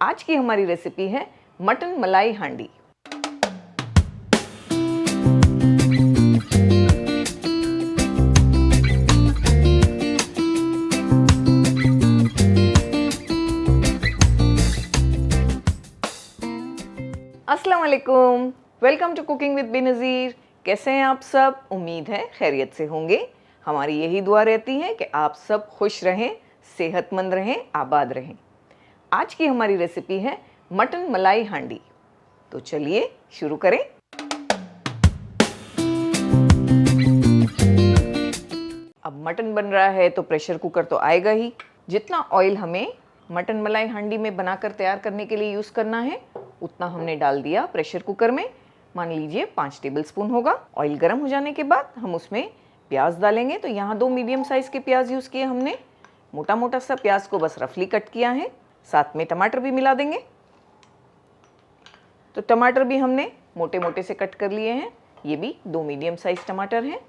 आज की हमारी रेसिपी है मटन मलाई हांडी। अस्सलाम वालेकुम, welcome to cooking with Benazir. कैसे हैं आप सब? उम्मीद है खैरियत से होंगे। हमारी यही दुआ रहती है कि आप सब खुश रहें, सेहतमंद रहें, आबाद रहें। आज की हमारी रेसिपी है मटन मलाई हांडी। तो चलिए शुरू करें। अब मटन बन रहा है तो प्रेशर कुकर तो आएगा ही। जितना ऑयल हमें मटन मलाई हांडी में बनाकर तैयार करने के लिए यूज़ करना है उतना हमने डाल दिया प्रेशर कुकर में। मान लीजिए 5 टेबलस्पून होगा। ऑयल गर्म हो जाने के बाद हम उसमें प्याज डालेंगे। तो यहाँ 2 मीडियम साइज़ के प्याज यूज़ किए हमने। मोटा मोटा सा प्याज को बस रफली कट किया है। साथ में टमाटर भी मिला देंगे। तो टमाटर भी हमने मोटे मोटे से कट कर लिए हैं। ये भी 2 मीडियम साइज टमाटर हैं।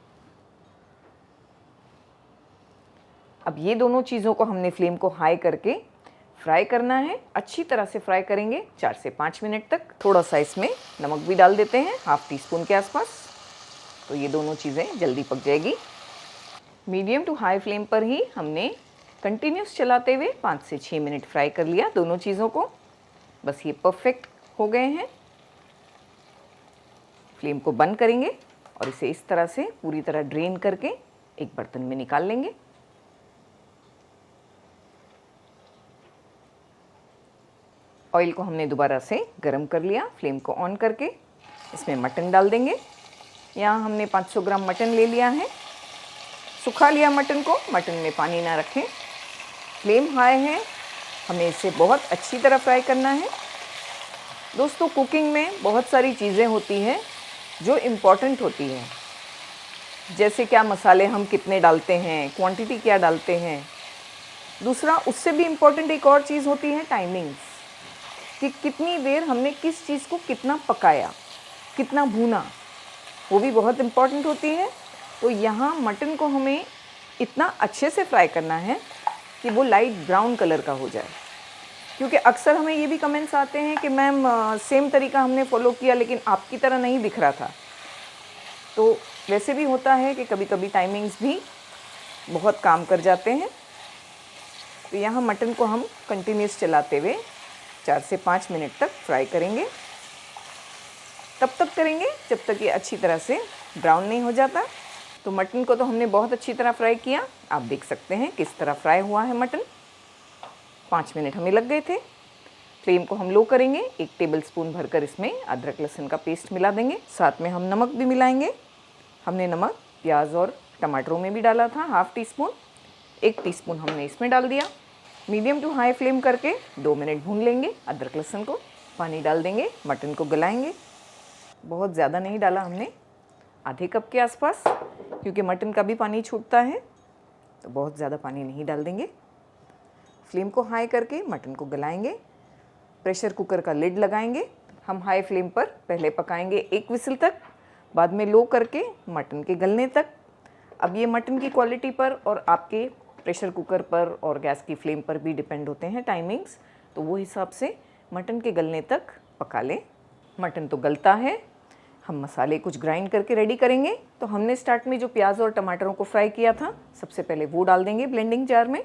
अब ये दोनों चीज़ों को हमने फ्लेम को हाई करके फ्राई करना है। अच्छी तरह से फ्राई करेंगे 4 से 5 मिनट तक। थोड़ा सा इसमें नमक भी डाल देते हैं, ½ टीस्पून के आसपास। तो ये दोनों चीज़ें जल्दी पक जाएगी। मीडियम टू हाई फ्लेम पर ही हमने कंटिन्यूस चलाते हुए 5 से 6 मिनट फ्राई कर लिया दोनों चीज़ों को। बस ये परफेक्ट हो गए हैं। फ्लेम को बंद करेंगे और इसे इस तरह से पूरी तरह ड्रेन करके एक बर्तन में निकाल लेंगे। ऑयल को हमने दोबारा से गरम कर लिया। फ्लेम को ऑन करके इसमें मटन डाल देंगे। यहाँ हमने 500 ग्राम मटन ले लिया है। सुखा लिया मटन को। मटन में पानी ना रखें। फ्लेम हाई है, हमें इसे बहुत अच्छी तरह फ्राई करना है। दोस्तों, कुकिंग में बहुत सारी चीज़ें होती हैं जो इम्पॉर्टेंट होती हैं। जैसे क्या मसाले हम कितने डालते हैं, क्वांटिटी क्या डालते हैं। दूसरा, उससे भी इम्पॉर्टेंट एक और चीज़ होती है टाइमिंग्स, कि कितनी देर हमने किस चीज़ को कितना पकाया, कितना भूना, वो भी बहुत इम्पॉर्टेंट होती है। तो यहाँ मटन को हमें इतना अच्छे से फ्राई करना है कि वो लाइट ब्राउन कलर का हो जाए। क्योंकि अक्सर हमें ये भी कमेंट्स आते हैं कि मैम सेम तरीका हमने फॉलो किया लेकिन आपकी तरह नहीं दिख रहा था। तो वैसे भी होता है कि कभी कभी टाइमिंग्स भी बहुत काम कर जाते हैं। तो यहाँ मटन को हम कंटिन्यूस चलाते हुए 4 से 5 मिनट तक फ्राई करेंगे। तब तक करेंगे जब तक ये अच्छी तरह से ब्राउन नहीं हो जाता। तो मटन को तो हमने बहुत अच्छी तरह फ्राई किया। आप देख सकते हैं किस तरह फ्राई हुआ है मटन। 5 मिनट हमें लग गए थे। फ्लेम को हम लो करेंगे। 1 टेबलस्पून भरकर इसमें अदरक लहसुन का पेस्ट मिला देंगे। साथ में हम नमक भी मिलाएंगे। हमने नमक प्याज और टमाटरों में भी डाला था, ½ टीस्पून। 1 टीस्पून हमने इसमें डाल दिया। मीडियम टू हाई फ्लेम करके 2 मिनट भून लेंगे अदरक लहसुन को। पानी डाल देंगे, मटन को गलाएंगे। बहुत ज़्यादा नहीं डाला हमने, आधे कप के आसपास, क्योंकि मटन का भी पानी छूटता है। तो बहुत ज़्यादा पानी नहीं डाल देंगे। फ्लेम को हाई करके मटन को गलाएंगे। प्रेशर कुकर का लिड लगाएंगे। हम हाई फ्लेम पर पहले पकाएंगे 1 विसल तक, बाद में लो करके मटन के गलने तक। अब ये मटन की क्वालिटी पर और आपके प्रेशर कुकर पर और गैस की फ्लेम पर भी डिपेंड होते हैं टाइमिंग्स। तो वो हिसाब से मटन के गलने तक पका लें। मटन तो गलता है। हम मसाले कुछ ग्राइंड करके रेडी करेंगे। तो हमने स्टार्ट में जो प्याज और टमाटरों को फ्राई किया था, सबसे पहले वो डाल देंगे ब्लेंडिंग जार में।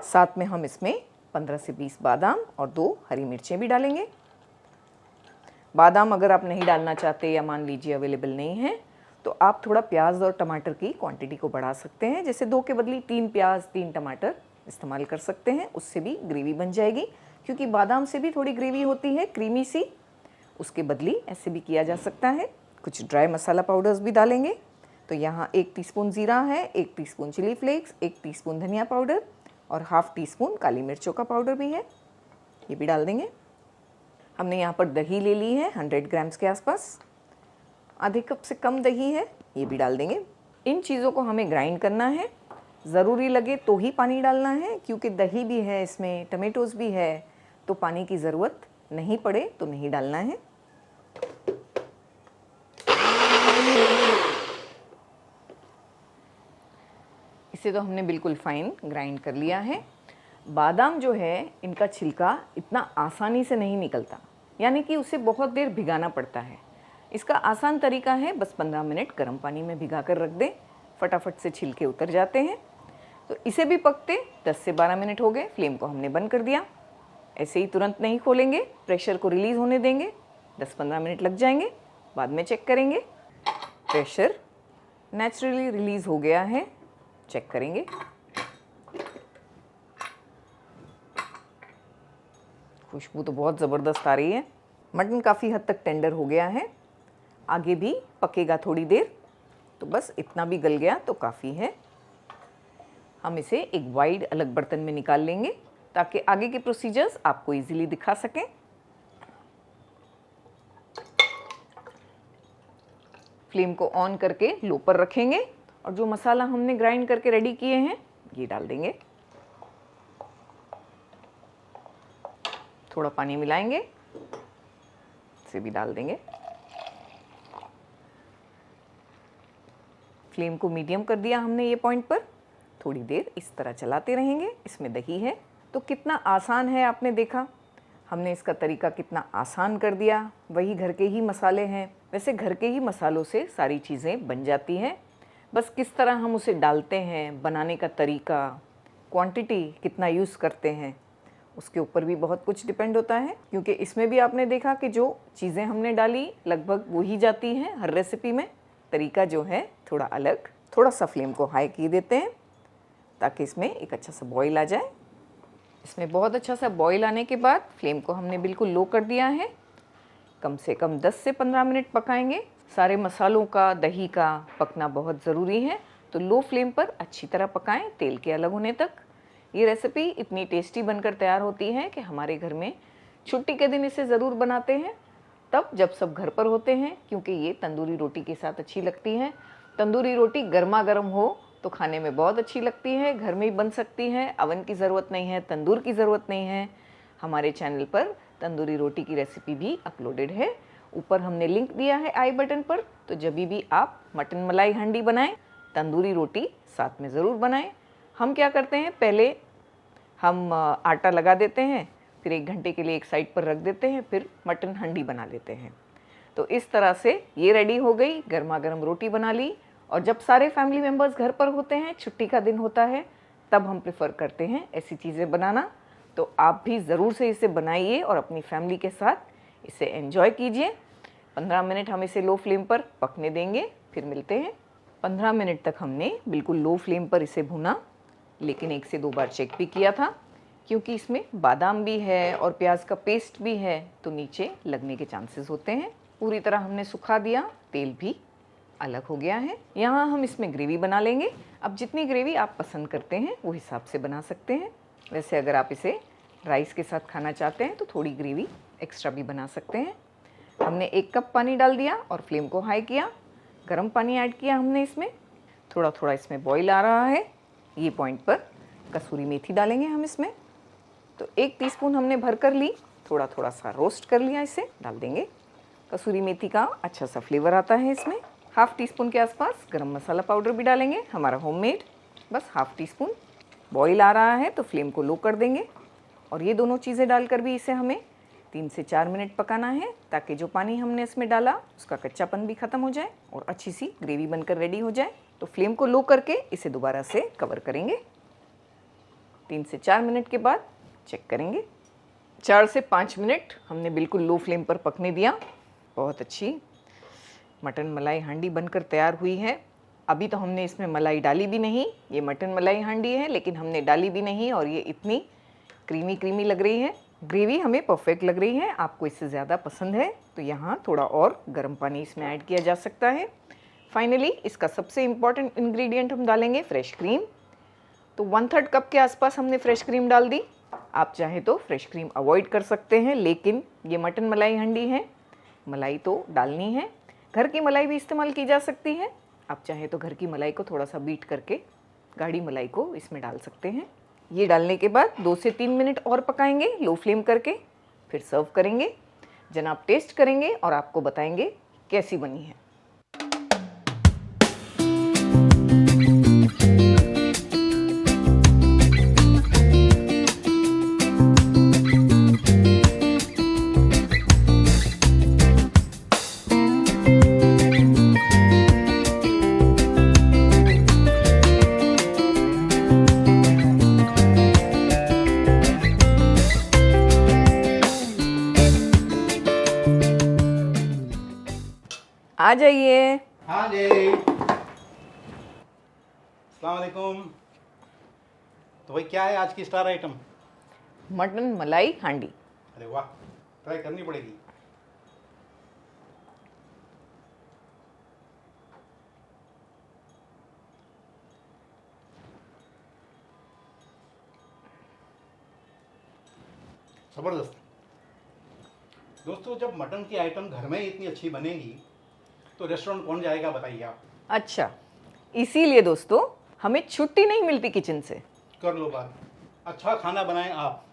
साथ में हम इसमें 15 से 20 बादाम और 2 हरी मिर्चें भी डालेंगे। बादाम अगर आप नहीं डालना चाहते या मान लीजिए अवेलेबल नहीं है तो आप थोड़ा प्याज और टमाटर की क्वांटिटी को बढ़ा सकते हैं। जैसे 2 के बदले 3 प्याज 3 टमाटर इस्तेमाल कर सकते हैं। उससे भी ग्रेवी बन जाएगी, क्योंकि बादाम से भी थोड़ी ग्रेवी होती है क्रीमी सी। उसके बदली ऐसे भी किया जा सकता है। कुछ ड्राई मसाला पाउडर्स भी डालेंगे। तो यहाँ 1 टीस्पून ज़ीरा है, 1 टीस्पून चिली फ्लेक्स, 1 टीस्पून धनिया पाउडर और ½ टीस्पून काली मिर्चों का पाउडर भी है, ये भी डाल देंगे। हमने यहाँ पर दही ले ली है 100 ग्राम्स के आसपास। आधे कप से कम दही है, ये भी डाल देंगे। इन चीज़ों को हमें ग्राइंड करना है। ज़रूरी लगे तो ही पानी डालना है, क्योंकि दही भी है इसमें, टमेटोज़ भी है, तो पानी की ज़रूरत नहीं पड़े तो नहीं डालना है। इसे तो हमने बिल्कुल फाइन ग्राइंड कर लिया है। बादाम जो है इनका छिलका इतना आसानी से नहीं निकलता, यानी कि उसे बहुत देर भिगाना पड़ता है। इसका आसान तरीका है बस 15 मिनट गर्म पानी में भिगा कर रख दें, फटाफट से छिलके उतर जाते हैं। तो इसे भी पकते 10 से 12 मिनट हो गए। फ्लेम को हमने बंद कर दिया। ऐसे ही तुरंत नहीं खोलेंगे, प्रेशर को रिलीज़ होने देंगे। 10-15 मिनट लग जाएंगे, बाद में चेक करेंगे। प्रेशर नेचुरली रिलीज़ हो गया है, चेक करेंगे। खुशबू तो बहुत ज़बरदस्त आ रही है। मटन काफ़ी हद तक टेंडर हो गया है, आगे भी पकेगा थोड़ी देर, तो बस इतना भी गल गया तो काफ़ी है। हम इसे एक वाइड अलग बर्तन में निकाल लेंगे ताकि आगे के प्रोसीजर्स आपको इजीली दिखा सकें। फ्लेम को ऑन करके लो पर रखेंगे और जो मसाला हमने ग्राइंड करके रेडी किए हैं ये डाल देंगे। थोड़ा पानी मिलाएंगे, इसे भी डाल देंगे। फ्लेम को मीडियम कर दिया हमने ये पॉइंट पर। थोड़ी देर इस तरह चलाते रहेंगे। इसमें दही है, तो कितना आसान है आपने देखा। हमने इसका तरीका कितना आसान कर दिया। वही घर के ही मसाले हैं, वैसे घर के ही मसालों से सारी चीज़ें बन जाती हैं। बस किस तरह हम उसे डालते हैं, बनाने का तरीका, क्वांटिटी कितना यूज़ करते हैं, उसके ऊपर भी बहुत कुछ डिपेंड होता है। क्योंकि इसमें भी आपने देखा कि जो चीज़ें हमने डाली लगभग वही जाती हैं हर रेसिपी में। तरीका जो है थोड़ा अलग। थोड़ा सा फ्लेम को हाई किए देते हैं ताकि इसमें एक अच्छा सा बॉईल आ जाए। इसमें बहुत अच्छा सा बॉईल आने के बाद फ्लेम को हमने बिल्कुल लो कर दिया है। कम से कम 10 से 15 मिनट पकाएंगे। सारे मसालों का, दही का पकना बहुत ज़रूरी है, तो लो फ्लेम पर अच्छी तरह पकाएं तेल के अलग होने तक। ये रेसिपी इतनी टेस्टी बनकर तैयार होती है कि हमारे घर में छुट्टी के दिन इसे ज़रूर बनाते हैं, तब जब सब घर पर होते हैं, क्योंकि ये तंदूरी रोटी के साथ अच्छी लगती है। तंदूरी रोटी गर्मा गर्म हो तो खाने में बहुत अच्छी लगती है। घर में ही बन सकती है, अवन की ज़रूरत नहीं है, तंदूर की ज़रूरत नहीं है। हमारे चैनल पर तंदूरी रोटी की रेसिपी भी अपलोडेड है, ऊपर हमने लिंक दिया है आई बटन पर। तो जब भी आप मटन मलाई हांडी बनाएं, तंदूरी रोटी साथ में ज़रूर बनाएं। हम क्या करते हैं, पहले हम आटा लगा देते हैं, फिर 1 घंटे के लिए एक साइड पर रख देते हैं, फिर मटन हांडी बना लेते हैं। तो इस तरह से ये रेडी हो गई, गर्मा गर्म रोटी बना ली। और जब सारे फैमिली मेम्बर्स घर पर होते हैं, छुट्टी का दिन होता है, तब हम प्रेफर करते हैं ऐसी चीज़ें बनाना। तो आप भी ज़रूर से इसे बनाइए और अपनी फैमिली के साथ इसे एंजॉय कीजिए। 15 मिनट हम इसे लो फ्लेम पर पकने देंगे, फिर मिलते हैं। 15 मिनट तक हमने बिल्कुल लो फ्लेम पर इसे भुना, लेकिन 1 से 2 बार चेक भी किया था, क्योंकि इसमें बादाम भी है और प्याज का पेस्ट भी है, तो नीचे लगने के चांसेस होते हैं। पूरी तरह हमने सुखा दिया, तेल भी अलग हो गया है। यहाँ हम इसमें ग्रेवी बना लेंगे। अब जितनी ग्रेवी आप पसंद करते हैं वो हिसाब से बना सकते हैं। वैसे अगर आप इसे राइस के साथ खाना चाहते हैं तो थोड़ी ग्रेवी एक्स्ट्रा भी बना सकते हैं। हमने 1 कप पानी डाल दिया और फ्लेम को हाई किया। गर्म पानी ऐड किया हमने इसमें। थोड़ा थोड़ा इसमें बॉईल आ रहा है। ये पॉइंट पर कसूरी मेथी डालेंगे हम इसमें। तो 1 टीस्पून हमने भर कर ली, थोड़ा थोड़ा सा रोस्ट कर लिया, इसे डाल देंगे। कसूरी मेथी का अच्छा सा फ्लेवर आता है इसमें। 1/2 टीस्पून के आसपास गरम मसाला पाउडर भी डालेंगे, हमारा होममेड, बस 1/2 टीस्पून। बॉईल आ रहा है तो फ्लेम को लो कर देंगे और ये दोनों चीज़ें डालकर भी इसे हमें 3 से 4 मिनट पकाना है, ताकि जो पानी हमने इसमें डाला उसका कच्चापन भी ख़त्म हो जाए और अच्छी सी ग्रेवी बनकर रेडी हो जाए। तो फ्लेम को लो करके इसे दोबारा से कवर करेंगे। 3 से 4 मिनट के बाद चेक करेंगे। 4 से 5 मिनट हमने बिल्कुल लो फ्लेम पर पकने दिया। बहुत अच्छी मटन मलाई हांडी बनकर तैयार हुई है। अभी तो हमने इसमें मलाई डाली भी नहीं, ये मटन मलाई हांडी है, लेकिन हमने डाली भी नहीं और ये इतनी क्रीमी क्रीमी लग रही है। ग्रेवी हमें परफेक्ट लग रही है। आपको इससे ज़्यादा पसंद है तो यहाँ थोड़ा और गर्म पानी इसमें ऐड किया जा सकता है। फाइनली इसका सबसे इम्पॉर्टेंट इंग्रेडिएंट हम डालेंगे फ्रेश क्रीम। तो 1/3 कप के आसपास हमने फ्रेश क्रीम डाल दी। आप चाहे तो फ्रेश क्रीम अवॉइड कर सकते हैं, लेकिन ये मटन मलाई हांडी है, मलाई तो डालनी है। घर की मलाई भी इस्तेमाल की जा सकती है। आप चाहे तो घर की मलाई को थोड़ा सा बीट करके गाढ़ी मलाई को इसमें डाल सकते हैं। ये डालने के बाद 2 से 3 मिनट और पकाएंगे लो फ्लेम करके, फिर सर्व करेंगे। जनाब टेस्ट करेंगे और आपको बताएंगे कैसी बनी है। आ जाइए। हाँ जी, अस्सलाम वालेकुम। तो भाई क्या है आज की स्टार आइटम? मटन मलाई हांडी। अरे वाह, ट्राई करनी पड़ेगी। ज़बरदस्त। दोस्तों, जब मटन की आइटम घर में ही इतनी अच्छी बनेगी तो रेस्टोरेंट कौन जाएगा बताइए आप। अच्छा, इसीलिए दोस्तों हमें छुट्टी नहीं मिलती किचन से। कर लो बात। अच्छा खाना बनाएं आप,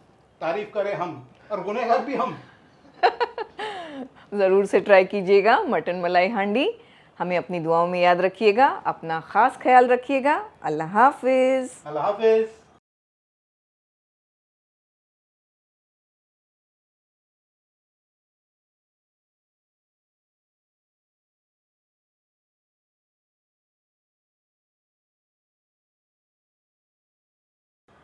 तारीफ करें हम, और गुनहगार भी हम। ज़रूर से ट्राई कीजिएगा मटन मलाई हांडी। हमें अपनी दुआओं में याद रखिएगा। अपना ख़ास ख्याल रखिएगा। अल्लाह हाफिज़। अल्लाह हाफिज़।